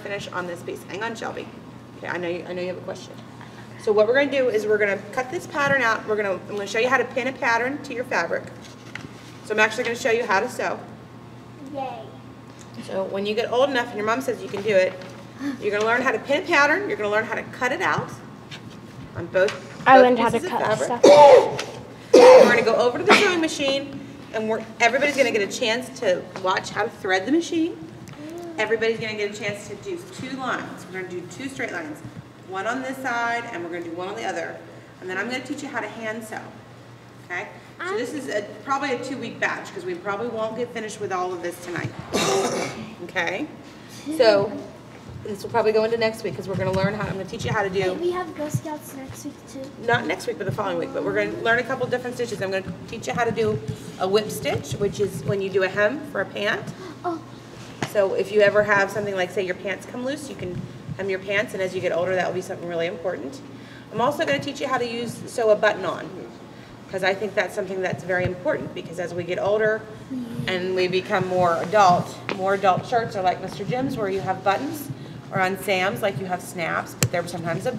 finish on this piece. Hang on, Shelby. Okay, I know you have a question. So what we're going to do is we're going to cut this pattern out. I'm going to show you how to pin a pattern to your fabric. So I'm actually going to show you how to sew. Yay. So when you get old enough and your mom says you can do it, you're going to learn how to pin a pattern. You're going to learn how to cut it out on both I learned how to pieces of cut fabric. stuff. We're going to go over to the sewing machine, and everybody's going to get a chance to watch how to thread the machine. Everybody's going to get a chance to do 2 lines. We're going to do 2 straight lines. One on this side, and we're going to do one on the other. And then I'm going to teach you how to hand sew. Okay? So this is probably a 2-week batch, because we probably won't get finished with all of this tonight. Okay? So this will probably go into next week, because we're going to learn how, I'm going to teach you how to do. Wait, we have Girl Scouts next week too. Not next week, but the following week. But we're going to learn a couple different stitches. I'm going to teach you how to do a whip stitch, which is when you do a hem for a pant. Oh. So if you ever have something like, say, your pants come loose, you can hem your pants, and as you get older, that will be something really important. I'm also going to teach you how to sew a button on, because I think that's something that's very important, because as we get older and we become more adult shirts are like Mr. Jim's, where you have buttons, or on Sam's, like you have snaps, but there's sometimes a button.